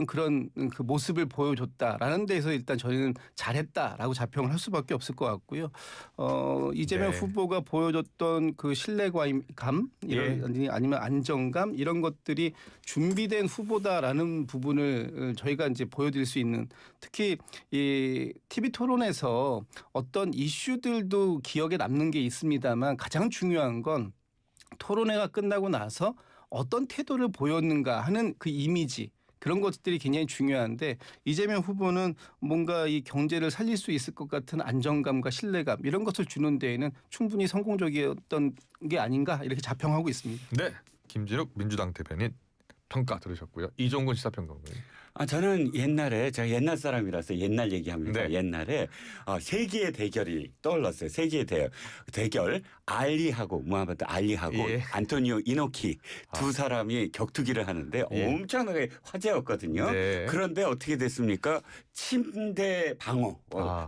그런 그 모습을 보여줬다라는 데서 일단 저희는 잘했다라고 자평을 할 수밖에 없을 것 같고요. 이재명 네. 후보가 보여줬던 그 신뢰감 아니면 안정감 이런 것들이 준비된 후보다라는 부분을 저희가 이제 보여드릴 수 있는, 특히 이 TV 토론에서 어떤 이슈들도 기억에 남는 게 있습니다만 가장 중요한 건 토론회가 끝나고 나서 어떤 태도를 보였는가 하는 그 이미지, 그런 것들이 굉장히 중요한데 이재명 후보는 뭔가 이 경제를 살릴 수 있을 것 같은 안정감과 신뢰감 이런 것을 주는 데에는 충분히 성공적이었던 게 아닌가 이렇게 자평하고 있습니다. 네, 김진욱 민주당 대변인 평가 들으셨고요. 이종근 시사평론가님. 저는 옛날에 제가 옛날 사람이라서 옛날 얘기합니다. 네. 옛날에 세계의 대결이 떠올랐어요. 세계의 대결 알리하고 무하마드 알리하고 예. 안토니오 이노키 두 사람이 격투기를 하는데 예. 엄청나게 화제였거든요. 네. 그런데 어떻게 됐습니까? 침대 방어.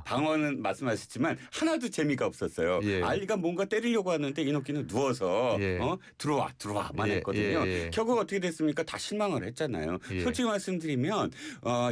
방어는 말씀하셨지만 하나도 재미가 없었어요. 예. 알리가 뭔가 때리려고 하는데 이노키는 누워서 예. 들어와만 예. 했거든요. 예. 결국 어떻게 됐습니까? 다 실망을 했잖아요. 예. 솔직히 말씀드리면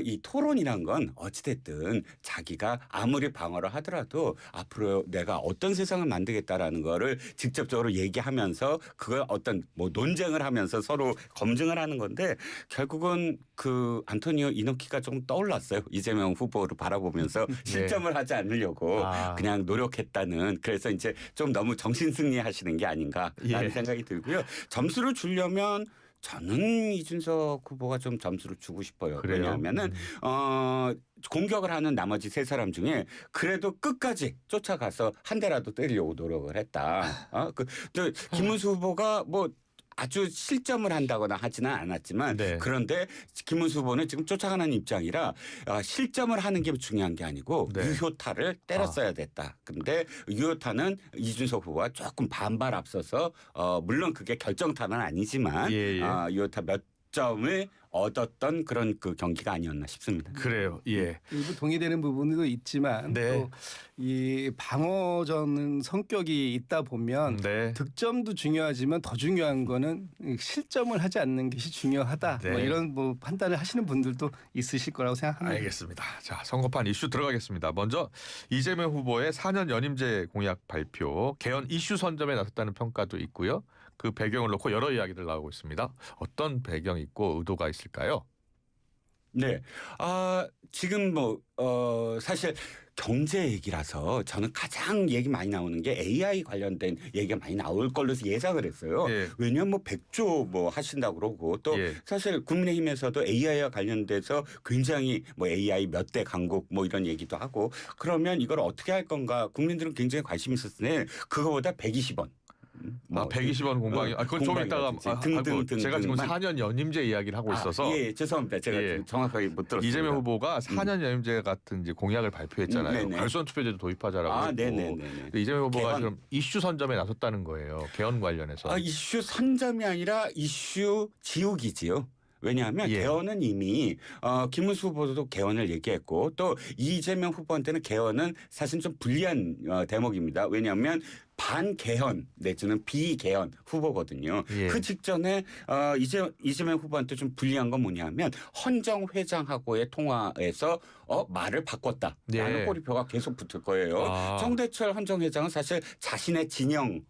이 토론이란 건 어찌됐든 자기가 아무리 방어를 하더라도 앞으로 내가 어떤 세상을 만들겠다라는 거를 직접적으로 얘기하면서 그걸 어떤 뭐 논쟁을 하면서 서로 검증을 하는 건데 결국은 그 안토니오 이노키가 조금 떠올랐어요. 이재명 후보를 바라보면서 실점을 하지 않으려고 그냥 노력했다는, 그래서 이제 좀 너무 정신승리 하시는 게 아닌가라는 생각이 들고요. 점수를 주려면 저는 이준석 후보가 좀 점수를 주고 싶어요. 그래요? 왜냐하면은 공격을 하는 나머지 세 사람 중에 그래도 끝까지 쫓아가서 한 대라도 때리려고 노력을 했다. 김문수 후보가 뭐 아주 실점을 한다거나 하지는 않았지만 그런데 김문수 후보는 지금 쫓아가는 입장이라 실점을 하는 게 중요한 게 아니고 유효타를 때렸어야 됐다. 그런데 유효타는 이준석 후보가 조금 반발 앞서서 물론 그게 결정타는 아니지만 유효타 몇 점을 얻었던 그런 그 경기가 아니었나 싶습니다. 그래요. 예. 일부 동의되는 부분도 있지만 또 이 방어전 성격이 있다 보면 득점도 중요하지만 더 중요한 거는 실점을 하지 않는 것이 중요하다. 뭐 이런 뭐 판단을 하시는 분들도 있으실 거라고 생각합니다. 알겠습니다. 자, 선거판 이슈 들어가겠습니다. 먼저 이재명 후보의 4년 연임제 공약 발표, 개헌 이슈 선점에 나섰다는 평가도 있고요. 그 배경을 놓고 여러 이야기들 나오고 있습니다. 어떤 배경이 있고 의도가 있을까요? 네. 지금 사실 경제 얘기라서 저는 가장 얘기 많이 나오는 게 AI 관련된 얘기가 많이 나올 걸로 예상을 했어요. 왜냐하면 뭐 100조 하신다고 그러고 또 사실 국민의힘에서도 AI와 관련돼서 굉장히 뭐 AI 몇 대 강국 뭐 이런 얘기도 하고, 그러면 이걸 어떻게 할 건가 국민들은 굉장히 관심이 있었는데 그거보다 120원. 120원 공방이. 그건 좀 이따가 등등. 제가 지금 4년 연임제 이야기를 하고 있어서. 죄송합니다. 제가 정확하게 못 들었습니다. 이재명 후보가 4년 연임제 같은 이제 공약을 발표했잖아요. 결선 투표제도 도입하자라고 했고. 이재명 후보가 지금 이슈 선점에 나섰다는 거예요. 개헌 관련해서. 이슈 선점이 아니라 이슈 지우기지요. 왜냐하면 개헌은 이미 김문수 후보도 개헌을 얘기했고 또 이재명 후보한테는 개헌은 사실 좀 불리한 대목입니다. 왜냐하면 반개헌 내지는 비개헌 후보거든요. 그 직전에 이재명 후보한테 좀 불리한 건 뭐냐면 헌정 회장하고의 통화에서 말을 바꿨다라는 꼬리표가 계속 붙을 거예요. 정대철 헌정 회장은 사실 자신의 진영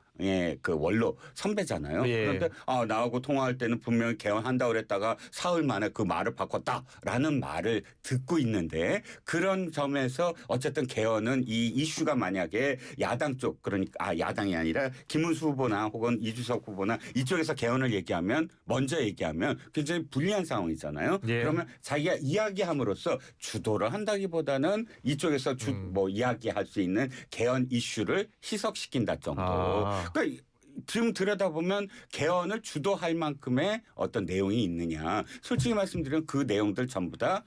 그 원로 선배잖아요. 그런데 나하고 통화할 때는 분명히 개헌한다고 그랬다가 사흘 만에 그 말을 바꿨다라는 말을 듣고 있는데, 그런 점에서 어쨌든 개헌은 이 이슈가 만약에 야당 쪽, 그러니까 야당이 아니라 김문수 후보나 혹은 이준석 후보나 이쪽에서 개헌을 먼저 얘기하면 굉장히 불리한 상황이잖아요. 그러면 자기가 이야기함으로써 주도를 한다기보다는 이쪽에서 이야기할 수 있는 개헌 이슈를 희석시킨다 정도. 그러니까 지금 들여다보면 개헌을 주도할 만큼의 어떤 내용이 있느냐. 솔직히 말씀드리면 그 내용들 전부 다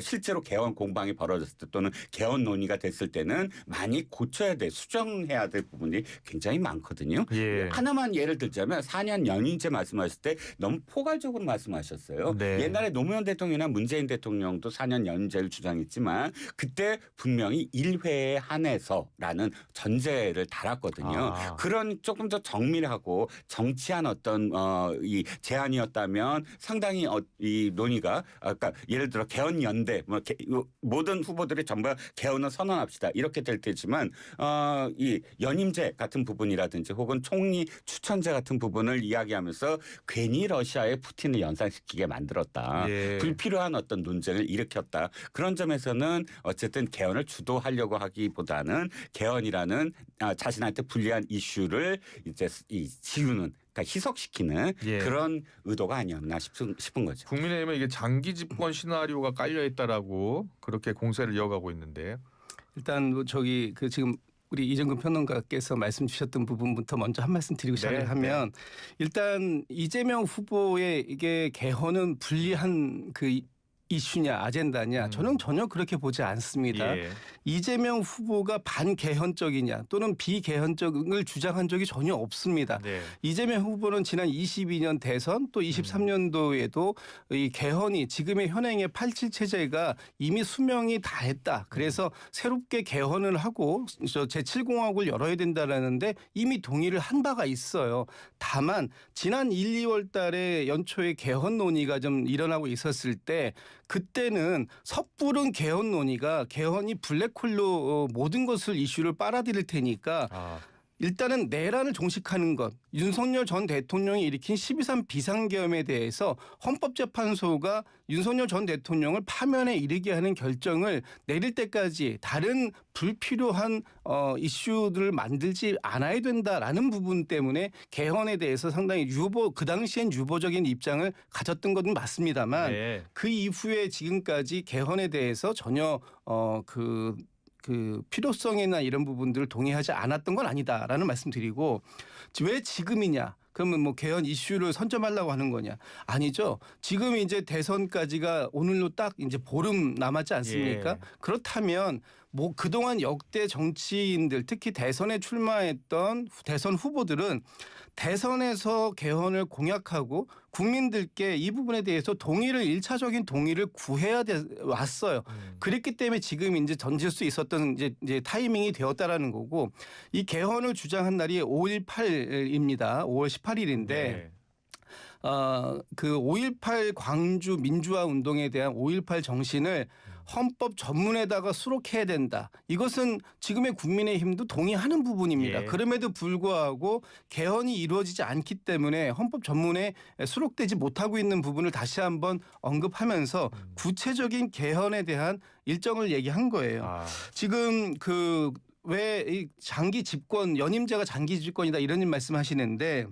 실제로 개헌 공방이 벌어졌을 때 또는 개헌 논의가 됐을 때는 많이 고쳐야 돼, 수정해야 될 부분이 굉장히 많거든요. 하나만 예를 들자면 4년 연임제 말씀하실 때 너무 포괄적으로 말씀하셨어요. 옛날에 노무현 대통령이나 문재인 대통령도 4년 연임제를 주장했지만 그때 분명히 1회에 한해서라는 전제를 달았거든요. 그런 조금 더 정밀하고 정치한 어떤 이 제안이었다면 상당히 이 논의가 아까 예를 들어 개헌연대 뭐 모든 후보들이 전부 개헌을 선언합시다 이렇게 될 테지만 이 연임제 같은 부분이라든지 혹은 총리 추천제 같은 부분을 이야기하면서 괜히 러시아의 푸틴을 연상시키게 만들었다. 예. 불필요한 어떤 논쟁을 일으켰다. 그런 점에서는 어쨌든 개헌을 주도하려고 하기보다는 개헌이라는 자신한테 불리한 이슈를 이제 지우는 그러니까 희석시키는 예. 그런 의도가 아니었나 싶은 거죠. 국민의힘은 이게 장기 집권 시나리오가 깔려 있다라고 그렇게 공세를 이어가고 있는데 일단 뭐 저기 그 지금 우리 이정근 평론가께서 말씀 주셨던 부분부터 먼저 한 말씀 드리고 시작을 하면 일단 이재명 후보의 이게 개헌은 불리한 그 이슈냐 아젠다냐 저는 전혀 그렇게 보지 않습니다. 예. 이재명 후보가 반개헌적이냐 또는 비개헌적을 주장한 적이 전혀 없습니다. 네. 이재명 후보는 지난 22년 대선 또 23년도에도 이 개헌이 지금의 현행의 87 체제가 이미 수명이 다했다. 그래서 새롭게 개헌을 하고 제7공화국을 열어야 된다라는데 이미 동의를 한 바가 있어요. 다만 지난 1, 2월 달에 연초에 개헌 논의가 좀 일어나고 있었을 때 그때는 섣부른 개헌 논의가 개헌이 블랙홀로 모든 것을 이슈를 빨아들일 테니까 일단은 내란을 종식하는 것, 윤석열 전 대통령이 일으킨 12.3 비상계엄에 대해서 헌법재판소가 윤석열 전 대통령을 파면에 이르게 하는 결정을 내릴 때까지 다른 불필요한 이슈들을 만들지 않아야 된다라는 부분 때문에 개헌에 대해서 상당히 그 당시엔 유보적인 입장을 가졌던 것은 맞습니다만 네. 그 이후에 지금까지 개헌에 대해서 전혀 그 필요성이나 이런 부분들을 동의하지 않았던 건 아니다라는 말씀드리고 왜 지금이냐? 그러면 뭐 개헌 이슈를 선점하려고 하는 거냐? 아니죠. 지금 이제 대선까지가 오늘로 딱 이제 보름 남았지 않습니까? 예. 그렇다면 뭐 그동안 역대 정치인들 특히 대선에 출마했던 대선 후보들은 대선에서 개헌을 공약하고 국민들께 이 부분에 대해서 동의를 1차적인 동의를 구해야 왔어요. 그랬기 때문에 지금 이제 던질 수 있었던 이제 타이밍이 되었다라는 거고 이 개헌을 주장한 날이 5.18입니다. 5월 18일인데 네. 그 5.18 광주 민주화 운동에 대한 5.18 정신을 헌법 전문에다가 수록해야 된다. 이것은 지금의 국민의힘도 동의하는 부분입니다. 예. 그럼에도 불구하고 개헌이 이루어지지 않기 때문에 헌법 전문에 수록되지 못하고 있는 부분을 다시 한번 언급하면서 구체적인 개헌에 대한 일정을 얘기한 거예요. 지금 왜 이 장기 집권 연임제가 장기 집권이다 이런 말씀하시는데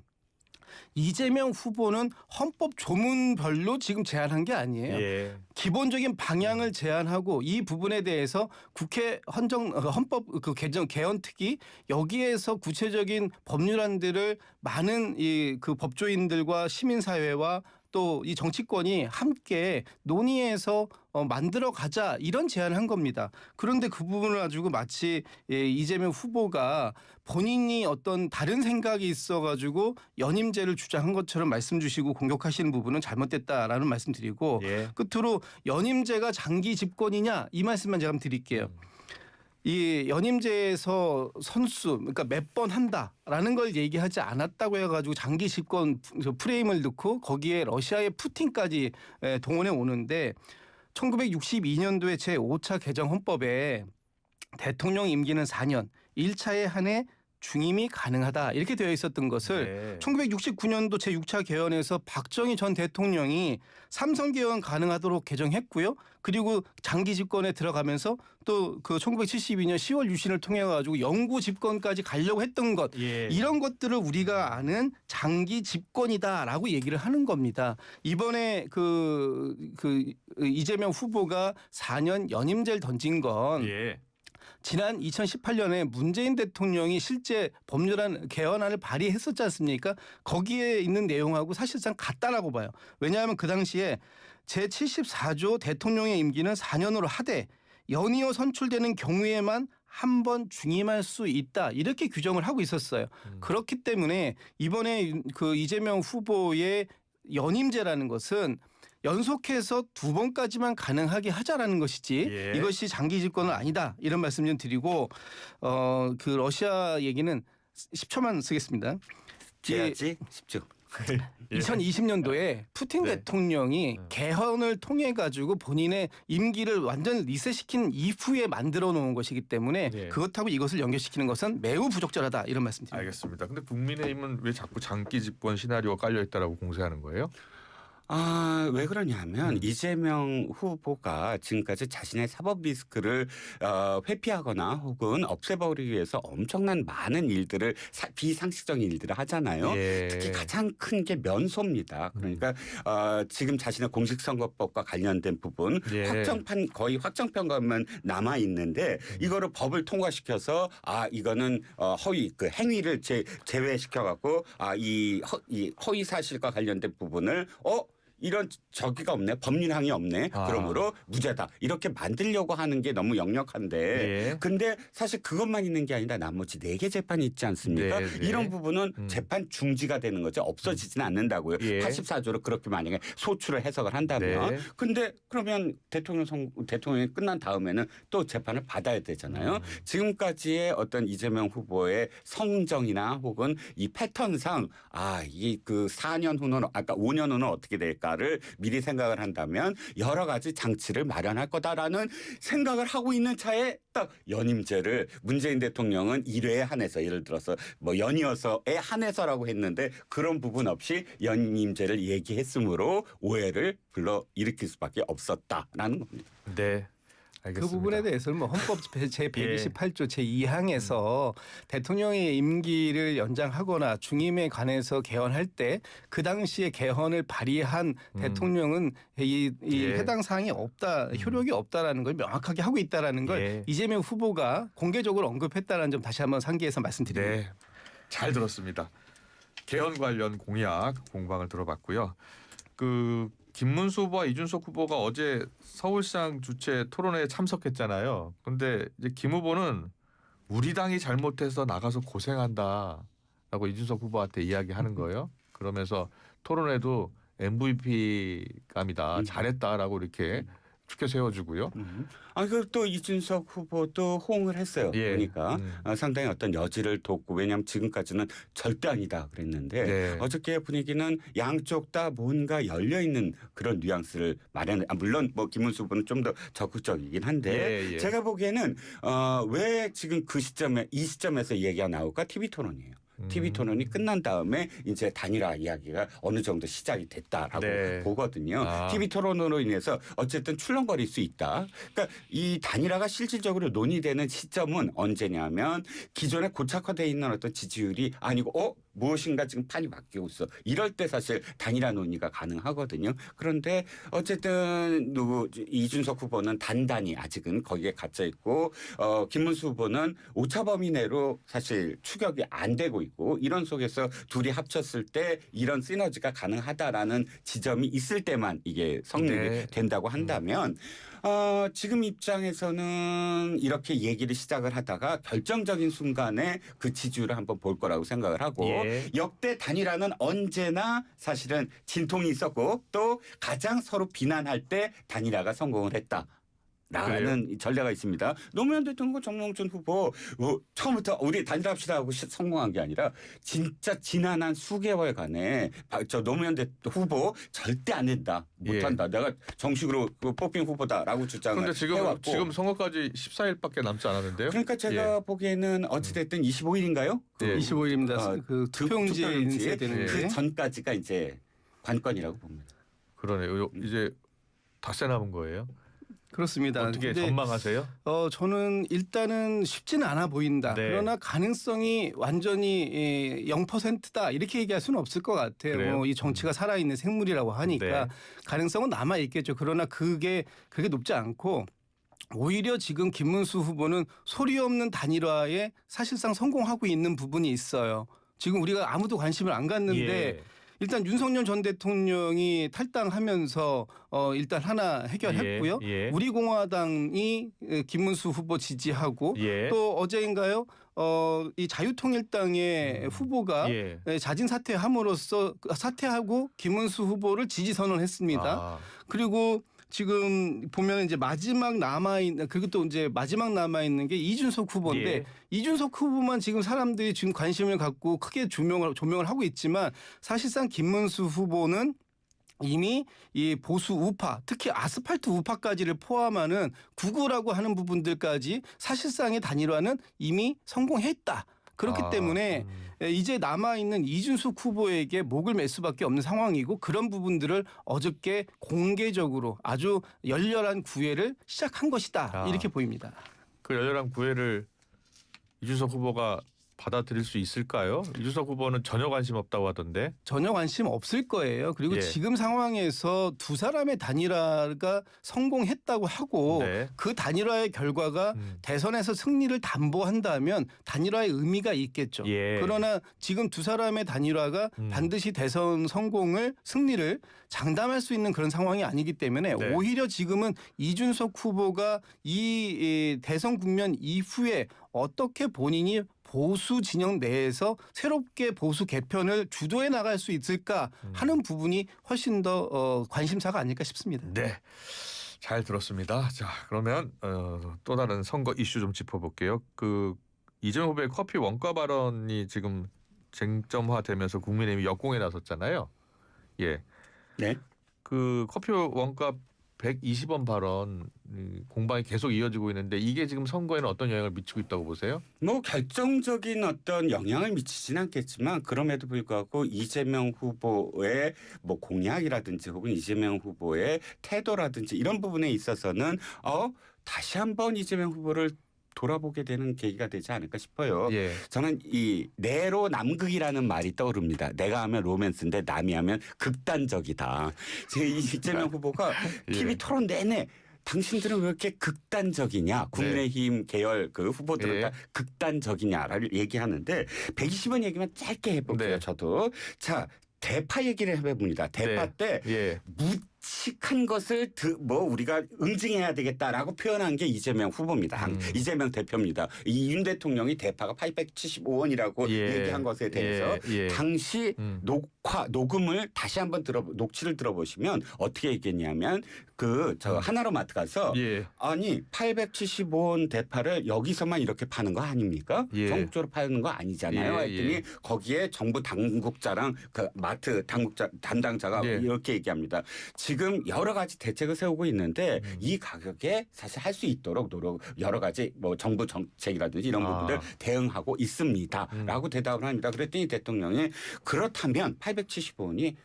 이재명 후보는 헌법 조문별로 지금 제안한 게 아니에요. 예. 기본적인 방향을 제안하고 이 부분에 대해서 국회 헌법 개헌 특위 여기에서 구체적인 법률안들을 많은 그 법조인들과 시민사회와 또 이 정치권이 함께 논의해서 만들어 가자 이런 제안을 한 겁니다. 그런데 그 부분을 가지고 마치 이재명 후보가 본인이 어떤 다른 생각이 있어가지고 연임제를 주장한 것처럼 말씀 주시고 공격하시는 부분은 잘못됐다라는 말씀드리고 예. 끝으로 연임제가 장기 집권이냐 이 말씀만 제가 드릴게요. 이 연임제에서 선수 그러니까 몇 번 한다라는 걸 얘기하지 않았다고 해가지고 장기 집권 프레임을 넣고 거기에 러시아의 푸틴까지 동원해 오는데 1962년도에 제5차 개정 헌법에 대통령 임기는 4년 1차에 한해 중임이 가능하다 이렇게 되어 있었던 것을 1969년도 제6차 개헌에서 박정희 전 대통령이 삼선 개헌 가능하도록 개정했고요. 그리고 장기 집권에 들어가면서 또 그 1972년 10월 유신을 통해 가지고 영구 집권까지 가려고 했던 것 이런 것들을 우리가 아는 장기 집권이다라고 얘기를 하는 겁니다. 이번에 그 이재명 후보가 4년 연임제를 던진 건 지난 2018년에 문재인 대통령이 실제 법률안 개헌안을 발의했었지 않습니까? 거기에 있는 내용하고 사실상 같다라고 봐요. 왜냐하면 그 당시에 제74조 대통령의 임기는 4년으로 하되 연이어 선출되는 경우에만 한 번 중임할 수 있다 이렇게 규정을 하고 있었어요. 그렇기 때문에 이번에 그 이재명 후보의 연임제라는 것은 연속해서 2번까지만 가능하게 하자라는 것이지 이것이 장기 집권은 아니다 이런 말씀 좀 드리고 그 러시아 얘기는 10초만 쓰겠습니다. 해야지 10초. 2020년도에 푸틴 네. 대통령이 개헌을 통해 가지고 본인의 임기를 완전 리셋시킨 이후에 만들어 놓은 것이기 때문에 네. 그것하고 이것을 연결시키는 것은 매우 부적절하다 이런 말씀드립니다. 알겠습니다. 근데 국민의힘은 왜 자꾸 장기 집권 시나리오가 깔려 있다라고 공세하는 거예요? 왜 그러냐면 이재명 후보가 지금까지 자신의 사법 리스크를 회피하거나 혹은 없애버리기 위해서 엄청난 많은 일들을 비상식적인 일들을 하잖아요. 예. 특히 가장 큰 게 면소입니다. 그러니까 지금 자신의 공직선거법과 관련된 부분 예. 거의 확정편만 남아 있는데 이거를 법을 통과시켜서 이거는 허위 그 행위를 제외시켜 갖고 이 허위 사실과 관련된 부분을 이런 저기가 없네. 법률항이 없네. 그러므로 무죄다. 이렇게 만들려고 하는 게 너무 역력한데 예. 근데 사실 그것만 있는 게 아니라 나머지 4개 재판이 있지 않습니까? 네, 네. 이런 부분은 재판 중지가 되는 거죠. 없어지지는 않는다고요. 예. 84조로 그렇게 만약에 소추를 해석을 한다면. 네. 근데 그러면 대통령이 끝난 다음에는 또 재판을 받아야 되잖아요. 지금까지의 어떤 이재명 후보의 성정이나 혹은 이 패턴상 이게 그 4년 후는 아까 5년 후는 어떻게 될까를 미리 생각을 한다면 여러 가지 장치를 마련할 거다라는 생각을 하고 있는 차에 딱 연임제를 문재인 대통령은 1회에 한해서 예를 들어서 뭐 연이어서에 한해서라고 했는데 그런 부분 없이 연임제를 얘기했으므로 오해를 불러일으킬 수밖에 없었다라는 겁니다. 네. 알겠습니다. 그 부분에 대해서는 뭐 헌법 제128조 제2항에서 대통령의 임기를 연장하거나 중임에 관해서 개헌할 때 그 당시에 개헌을 발의한 대통령은 이 예. 해당 사항이 없다, 효력이 없다라는 걸 명확하게 하고 있다라는 걸 예. 이재명 후보가 공개적으로 언급했다는 점 다시 한번 상기해서 말씀드립니다. 네. 잘 들었습니다. 개헌 관련 공약 공방을 들어봤고요. 김문수 후보와 이준석 후보가 어제 서울시장 주최 토론회에 참석했잖아요. 그런데 이제 김 후보는 우리 당이 잘못해서 나가서 고생한다라고 이준석 후보한테 이야기하는 거예요. 그러면서 토론회도 MVP감이다, 잘했다라고 이렇게 축켜 세워주고요. 또 이준석 후보도 호응을 했어요. 예. 그러니까 상당히 어떤 여지를 뒀고 왜냐하면 지금까지는 절대 아니다 그랬는데 네. 어저께 분위기는 양쪽 다 뭔가 열려 있는 그런 뉘앙스를 마련해. 물론 뭐 김문수 후보는 좀 더 적극적이긴 한데 예. 제가 보기에는 왜 지금 이 시점에서 얘기가 나올까? TV 토론이에요. TV 토론이 끝난 다음에 이제 단일화 이야기가 어느 정도 시작이 됐다라고 네. 보거든요. TV 토론으로 인해서 어쨌든 출렁거릴 수 있다. 그러니까 이 단일화가 실질적으로 논의되는 시점은 언제냐면 기존에 고착화되어 있는 어떤 지지율이 아니고 무엇인가 지금 판이 바뀌고 있어. 이럴 때 사실 단일화 논의가 가능하거든요. 그런데 어쨌든 이준석 후보는 단단히 아직은 거기에 갇혀 있고 김문수 후보는 오차 범위 내로 사실 추격이 안 되고 있고 이런 속에서 둘이 합쳤을 때 이런 시너지가 가능하다라는 지점이 있을 때만 이게 성립이 된다고 한다면 지금 입장에서는 이렇게 얘기를 시작을 하다가 결정적인 순간에 그 지지율을 한번 볼 거라고 생각을 하고 역대 단일화는 언제나 사실은 진통이 있었고 또 가장 서로 비난할 때 단일화가 성공을 했다. 라는 전례가 있습니다. 노무현 대통령과 정몽준 후보 처음부터 우리 단일화합시다 하고 성공한 게 아니라 진짜 지난한 수개월간에 노무현 후보 절대 안 된다. 못한다. 내가 정식으로 뽑힌 후보다라고 주장을 해왔고. 지금 선거까지 14일밖에 남지 않았는데요. 그러니까 제가 보기에는 어찌됐든 25일인가요? 25일입니다. 그 투표용지에 인쇄되는 그 전까지가 이제 관건이라고 봅니다. 그러네요. 이제 닷새 남은 거예요. 그렇습니다. 어떻게 전망하세요? 저는 일단은 쉽지는 않아 보인다. 네. 그러나 가능성이 완전히 0%다 이렇게 얘기할 수는 없을 것 같아요. 이 정치가 살아있는 생물이라고 하니까 가능성은 남아 있겠죠. 그러나 그게 높지 않고 오히려 지금 김문수 후보는 소리 없는 단일화에 사실상 성공하고 있는 부분이 있어요. 지금 우리가 아무도 관심을 안 갖는데 일단 윤석열 전 대통령이 탈당하면서 일단 하나 해결했고요. 우리 공화당이 김문수 후보 지지하고 또 어제인가요? 이 자유통일당의 후보가 자진 사퇴함으로써 사퇴하고 김문수 후보를 지지 선언했습니다. 그리고 지금 보면 이제 마지막 남아 있는 그리고 또 이제 마지막 남아 있는 게 이준석 후보인데 예. 이준석 후보만 지금 사람들이 지금 관심을 갖고 크게 조명을 하고 있지만 사실상 김문수 후보는 이미 이 보수 우파, 특히 아스팔트 우파까지를 포함하는 구구라고 하는 부분들까지 사실상의 단일화는 이미 성공했다. 그렇기 때문에 이제 남아있는 이준석 후보에게 목을 맬 수밖에 없는 상황이고 그런 부분들을 어저께 공개적으로 아주 열렬한 구애를 시작한 것이다. 이렇게 보입니다. 그 열렬한 구애를 이준석 후보가 받아들일 수 있을까요? 이준석 후보는 전혀 관심 없다고 하던데. 전혀 관심 없을 거예요. 그리고 예. 지금 상황에서 두 사람의 단일화가 성공했다고 하고 네. 그 단일화의 결과가 대선에서 승리를 담보한다면 단일화의 의미가 있겠죠. 예. 그러나 지금 두 사람의 단일화가 반드시 대선 승리를 장담할 수 있는 그런 상황이 아니기 때문에 네. 오히려 지금은 이준석 후보가 이 대선 국면 이후에 어떻게 본인이 보수 진영 내에서 새롭게 보수 개편을 주도해 나갈 수 있을까 하는 부분이 훨씬 더 관심사가 아닐까 싶습니다. 네. 잘 들었습니다. 자, 그러면 또 다른 선거 이슈 좀 짚어볼게요. 그 이재명 후보의 커피 원가 발언이 지금 쟁점화되면서 국민의힘이 역공에 나섰잖아요. 예. 네. 그 커피 원가 120원 발언 공방이 계속 이어지고 있는데 이게 지금 선거에는 어떤 영향을 미치고 있다고 보세요? 뭐 결정적인 어떤 영향을 미치진 않겠지만 그럼에도 불구하고 이재명 후보의 뭐 공약이라든지 혹은 이재명 후보의 태도라든지 이런 부분에 있어서는 다시 한번 이재명 후보를 돌아보게 되는 계기가 되지 않을까 싶어요. 예. 저는 이 내로 남극이라는 말이 떠오릅니다. 내가 하면 로맨스인데 남이 하면 극단적이다. 이재명 후보가 TV 토론 내내 당신들은 왜 이렇게 극단적이냐? 국민의힘 계열 그 후보들은 예. 다 극단적이냐를 얘기하는데 120원 얘기만 짧게 해볼게요. 네. 저도. 자, 대파 얘기를 해봅니다. 대파 때 예. 묵직한 것을 우리가 응징해야 되겠다라고 표현한 게 이재명 후보입니다. 이재명 대표입니다. 이 윤 대통령이 대파가 875원이라고 얘기한 것에 대해서 당시 녹음을 다시 한번 녹취를 들어보시면 어떻게 얘기했냐면 하나로마트 가서 아니 875원 대파를 여기서만 이렇게 파는 거 아닙니까? 전국적으로 파는 거 아니잖아요. 했더니 거기에 정부 당국자랑 그 마트 담당자가 이렇게 얘기합니다. 지금 여러 가지 대책을 세우고 있는데 이 가격에 사실 할 수 있도록 여러 가지 뭐 정부 정책이라든지 이런 부분들 대응하고 있습니다라고 대답을 합니다. 그랬더니 대통령이 그렇다면 875원이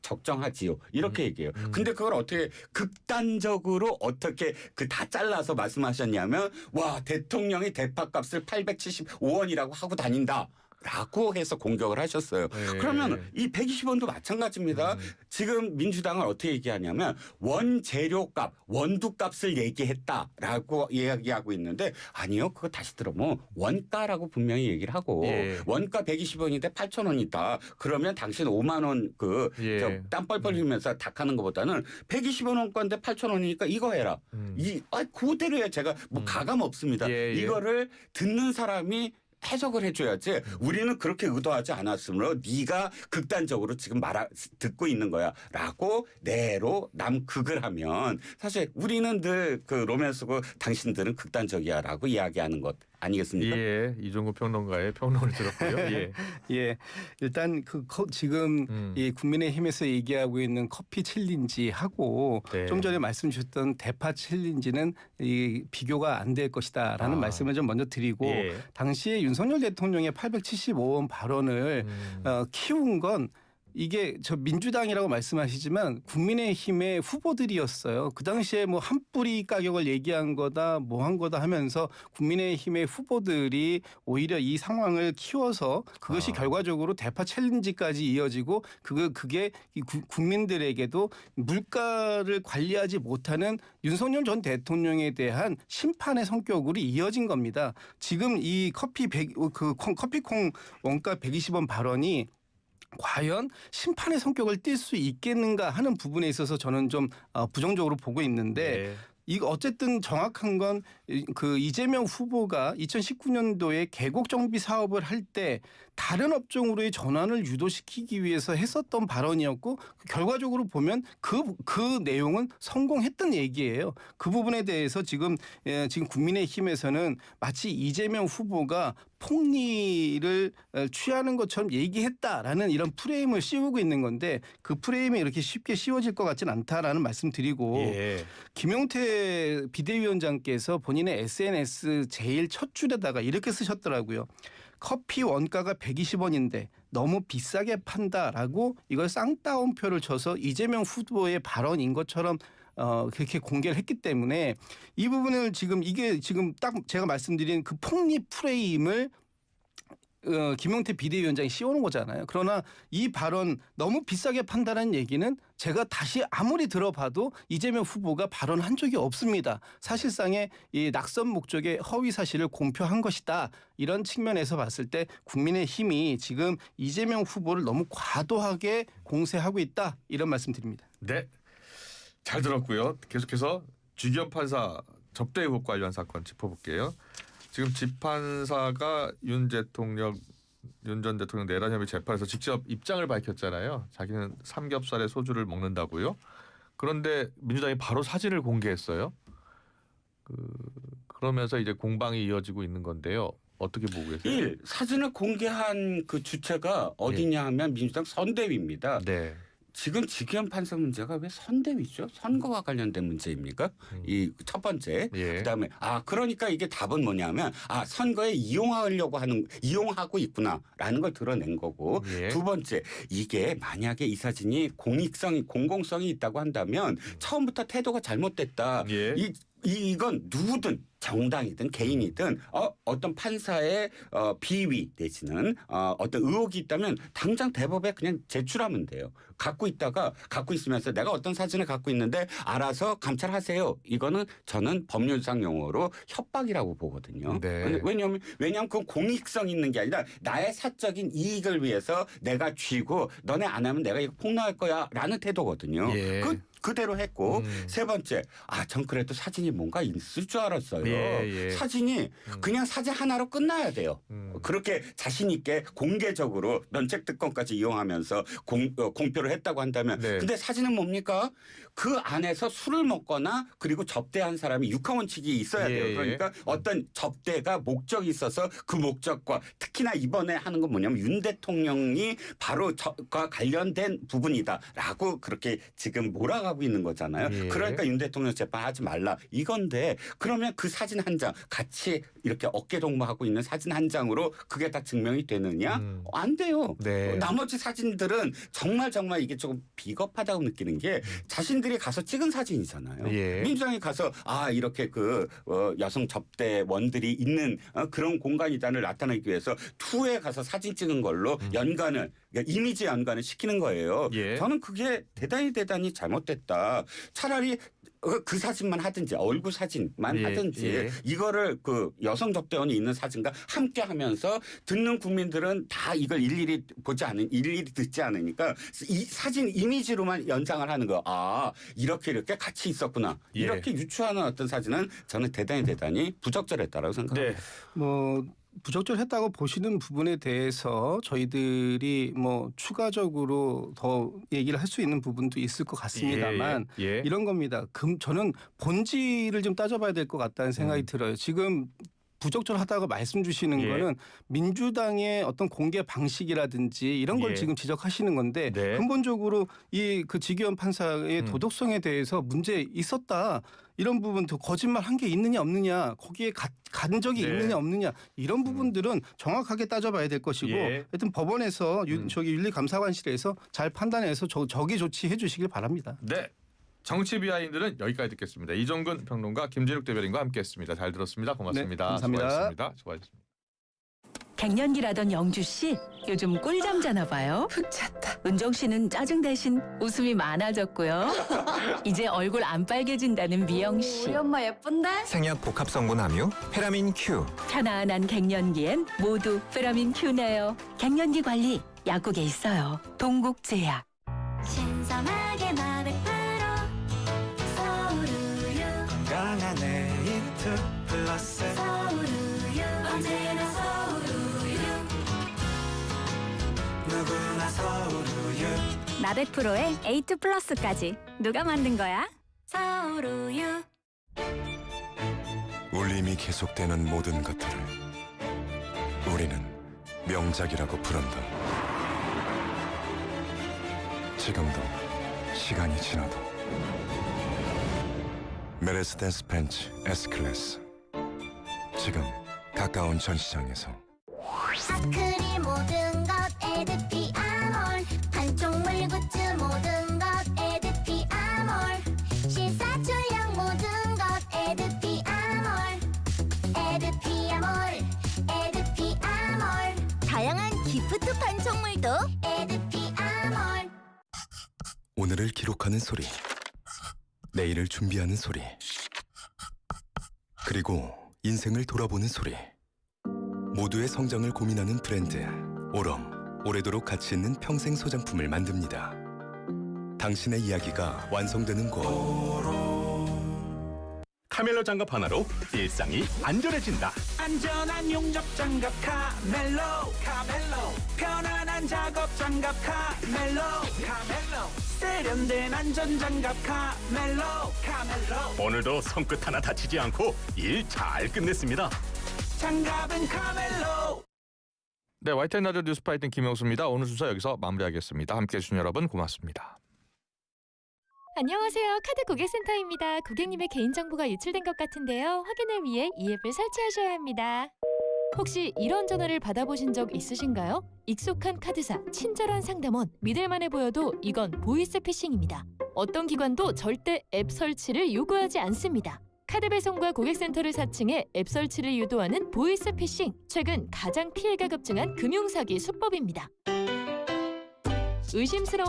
적정하지요. 이렇게 얘기해요. 근데 그걸 어떻게 극단적으로 어떻게 다 잘라서 말씀하셨냐면 와 대통령이 대파값을 875원이라고 하고 다닌다. 라고 해서 공격을 하셨어요. 그러면 이 120원도 마찬가지입니다. 지금 민주당은 어떻게 얘기하냐면 원재료값, 원두값을 얘기했다라고 이야기하고 있는데 아니요. 그거 다시 들어보면 원가라고 분명히 얘기를 하고 원가 120원인데 8,000원이다. 그러면 당신 5만 원 땀 뻘뻘 흘리면서 닭하는 것보다는 120원 원가인데 8,000원이니까 이거 해라. 그대로야 제가 뭐 가감 없습니다. 이거를 듣는 사람이 해석을 해줘야지 우리는 그렇게 의도하지 않았으므로 네가 극단적으로 지금 듣고 있는 거야 라고 내로 남극을 하면 사실 우리는 늘 그 로맨스고 당신들은 극단적이야 라고 이야기하는 것 아니겠습니까? 예, 이종구 평론가의 평론을 들었고요. 예, 일단 지금 이 국민의힘에서 얘기하고 있는 커피 챌린지하고 좀 전에 말씀 주셨던 대파 챌린지는 이 비교가 안 될 것이다라는 말씀을 좀 먼저 드리고 당시에 윤석열 대통령의 875원 발언을 키운 건 이게 민주당이라고 말씀하시지만 국민의힘의 후보들이었어요. 그 당시에 뭐 한 뿌리 가격을 얘기한 거다 뭐 한 거다 하면서 국민의힘의 후보들이 오히려 이 상황을 키워서 그것이 결과적으로 대파 챌린지까지 이어지고 그게 국민들에게도 물가를 관리하지 못하는 윤석열 전 대통령에 대한 심판의 성격으로 이어진 겁니다. 지금 이 커피콩 원가 120원 발언이 과연 심판의 성격을 띌 수 있겠는가 하는 부분에 있어서 저는 좀 부정적으로 보고 있는데 이거 어쨌든 정확한 건 그 이재명 후보가 2019년도에 계곡 정비 사업을 할 때 다른 업종으로의 전환을 유도시키기 위해서 했었던 발언이었고 결과적으로 보면 그 내용은 성공했던 얘기예요. 그 부분에 대해서 지금 국민의힘에서는 마치 이재명 후보가 폭리를 취하는 것처럼 얘기했다라는 이런 프레임을 씌우고 있는 건데 그 프레임이 이렇게 쉽게 씌워질 것 같지는 않다라는 말씀드리고 예. 김용태 비대위원장께서 본인의 SNS 제일 첫 줄에다가 이렇게 쓰셨더라고요. 커피 원가가 120원인데 너무 비싸게 판다라고 이걸 쌍따옴표를 쳐서 이재명 후보의 발언인 것처럼 그렇게 공개를 했기 때문에 이 부분을 이게 지금 딱 제가 말씀드린 그 폭리 프레임을 김용태 비대위원장이 씌우는 거잖아요. 그러나 이 발언 너무 비싸게 판다는 얘기는 제가 다시 아무리 들어봐도 이재명 후보가 발언한 적이 없습니다. 사실상의 이 낙선 목적의 허위 사실을 공표한 것이다. 이런 측면에서 봤을 때 국민의힘이 지금 이재명 후보를 너무 과도하게 공세하고 있다. 이런 말씀드립니다. 네. 잘 들었고요. 계속해서 주기현 판사 접대 의혹 관련 사건 짚어볼게요. 지금 집판사가 윤 전 대통령 내란 혐의 재판에서 직접 입장을 밝혔잖아요. 자기는 삼겹살에 소주를 먹는다고요. 그런데 민주당이 바로 사진을 공개했어요. 그러면서 이제 공방이 이어지고 있는 건데요. 어떻게 보고 계세요? 사진을 공개한 그 주체가 어디냐 하면 민주당 선대위입니다. 네. 지금 지기현 판사 문제가 왜 선대위죠? 선거와 관련된 문제입니까? 이 첫 번째. 예. 그다음에 그러니까 이게 답은 뭐냐면 선거에 이용하고 있구나라는 걸 드러낸 거고. 예. 두 번째, 이게 만약에 이 사진이 공공성이 있다고 한다면 처음부터 태도가 잘못됐다. 예. 이건 누구든 정당이든 개인이든 어떤 판사의 비위 내지는 어떤 의혹이 있다면 당장 대법에 그냥 제출하면 돼요. 갖고 있으면서 내가 어떤 사진을 갖고 있는데 알아서 감찰하세요. 이거는 저는 법률상 용어로 협박이라고 보거든요. 네. 왜냐하면 그건 공익성 있는 게 아니라 나의 사적인 이익을 위해서 내가 쥐고 너네 안 하면 내가 이거 폭로할 거야 라는 태도거든요. 예. 그대로 했고 세 번째 전 그래도 사진이 뭔가 있을 줄 알았어요. 예. 사진이 그냥 사진 하나로 끝나야 돼요. 그렇게 자신 있게 공개적으로 면책특권까지 이용하면서 공표를 했다고 한다면 네. 근데 사진은 뭡니까? 그 안에서 술을 먹거나 그리고 접대한 사람이 육하원칙이 있어야 돼요. 그러니까 어떤 접대가 목적이 있어서 그 목적과 특히나 이번에 하는 건 뭐냐면 윤 대통령이 바로 저과 관련된 부분이다라고 그렇게 지금 몰아가고 있는 거잖아요. 예. 그러니까 윤 대통령 재판하지 말라 이건데 그러면 그 사진 한 장 같이 이렇게 어깨 동무하고 있는 사진 한 장으로 그게 다 증명이 되느냐? 안 돼요. 네. 나머지 사진들은 정말 이게 조금 비겁하다고 느끼는 게 자신들이 가서 찍은 사진이잖아요. 예. 민주당이 가서 이렇게 여성 접대원들이 있는 그런 공간이다를 나타내기 위해서 투에 가서 사진 찍은 걸로 연관을 이미지 연관을 시키는 거예요. 예. 저는 그게 대단히 잘못됐다. 차라리 그 사진만 하든지 얼굴 사진만 하든지 이거를 그 여성 접대원이 있는 사진과 함께 하면서 듣는 국민들은 다 이걸 일일이 듣지 않으니까 이 사진 이미지로만 연상을 하는 거. 이렇게 같이 있었구나. 이렇게 유추하는 어떤 사진은 저는 대단히 부적절했다라고 생각합니다. 네. 부적절했다고 보시는 부분에 대해서 저희들이 추가적으로 더 얘기를 할 수 있는 부분도 있을 것 같습니다만 이런 겁니다. 저는 본질을 좀 따져봐야 될 것 같다는 생각이 들어요. 지금 부적절하다고 말씀 주시는 거는 민주당의 어떤 공개 방식이라든지 이런 걸 지금 지적하시는 건데 근본적으로 그 지기현 판사의 도덕성에 대해서 문제 있었다. 이런 부분도 거짓말한 게 있느냐 없느냐 거기에 간 적이 있느냐 없느냐 이런 부분들은 정확하게 따져봐야 될 것이고 하여튼 법원에서 윤리감사관실에서 잘 판단해서 저기 조치해 주시길 바랍니다. 네. 정치 비하인드는 여기까지 듣겠습니다. 이종근 평론가 김진욱 대변인과 함께했습니다. 잘 들었습니다. 고맙습니다. 네, 감사합니다. 수고하셨습니다. 갱년기라던 영주 씨 요즘 꿀잠 자나 봐요. 푹 잤다. 은정 씨는 짜증 대신 웃음이 많아졌고요. 이제 얼굴 안 빨개진다는 미영 씨. 우리 엄마 예쁜데? 생약 복합 성분 함유 페라민 Q. 편안한 갱년기엔 모두 페라민 Q네요. 갱년기 관리 약국에 있어요. 동국제약. 신선하게 100% 서울우유 서울우유 언제나 서울우유 누구나 서울우유 나백 프로의 A2 플러스까지 누가 만든 거야? 서울우유 울림이 계속되는 모든 것들을 우리는 명작이라고 부른다. 지금도 시간이 지나도 메르세데스 벤츠 S클래스 지금 가까운 전시장에서 아크릴 모든 것 에드피 아몰 판촉물 굿즈 모든 것 에드피 아몰 시사출력 모든 것 에드피 아몰 에드피 아몰 에드피 아몰 다양한 기프트 판촉물도 에드피 아몰 오늘을 기록하는 소리, 내일을 준비하는 소리, 그리고 인생을 돌아보는 소리. 모두의 성장을 고민하는 브랜드 오럼, 오래도록 가치 있는 평생 소장품을 만듭니다. 당신의 이야기가 완성되는 곳. 카멜로 장갑 하나로 일상이 안전해진다. 안전한 용접 장갑 카멜로 편안한 작업 장갑 카멜로 세련된 안전 장갑 카멜로 오늘도 손끝 하나 다치지 않고 일 잘 끝냈습니다. 장갑은 카멜로. 네, YTN 라디오 뉴스 파이팅 김영수입니다. 오늘 순서 여기서 마무리하겠습니다. 함께해 주신 여러분 고맙습니다. 안녕하세요. 카드 고객센터입니다. 고객님의 개인정보가 유출된 것 같은데요. 확인을 위해 이 앱을 설치하셔야 합니다. 혹시 이런 전화를 받아보신 적 있으신가요? 익숙한 카드사, 친절한 상담원, 믿을만해 보여도 이건 보이스 피싱입니다. 어떤 기관도 절대 앱 설치를 요구하지 않습니다. 카드 배송과 고객센터를 사칭해 앱 설치를 유도하는 보이스 피싱. 최근 가장 피해가 급증한 금융사기 수법입니다. 의심스러운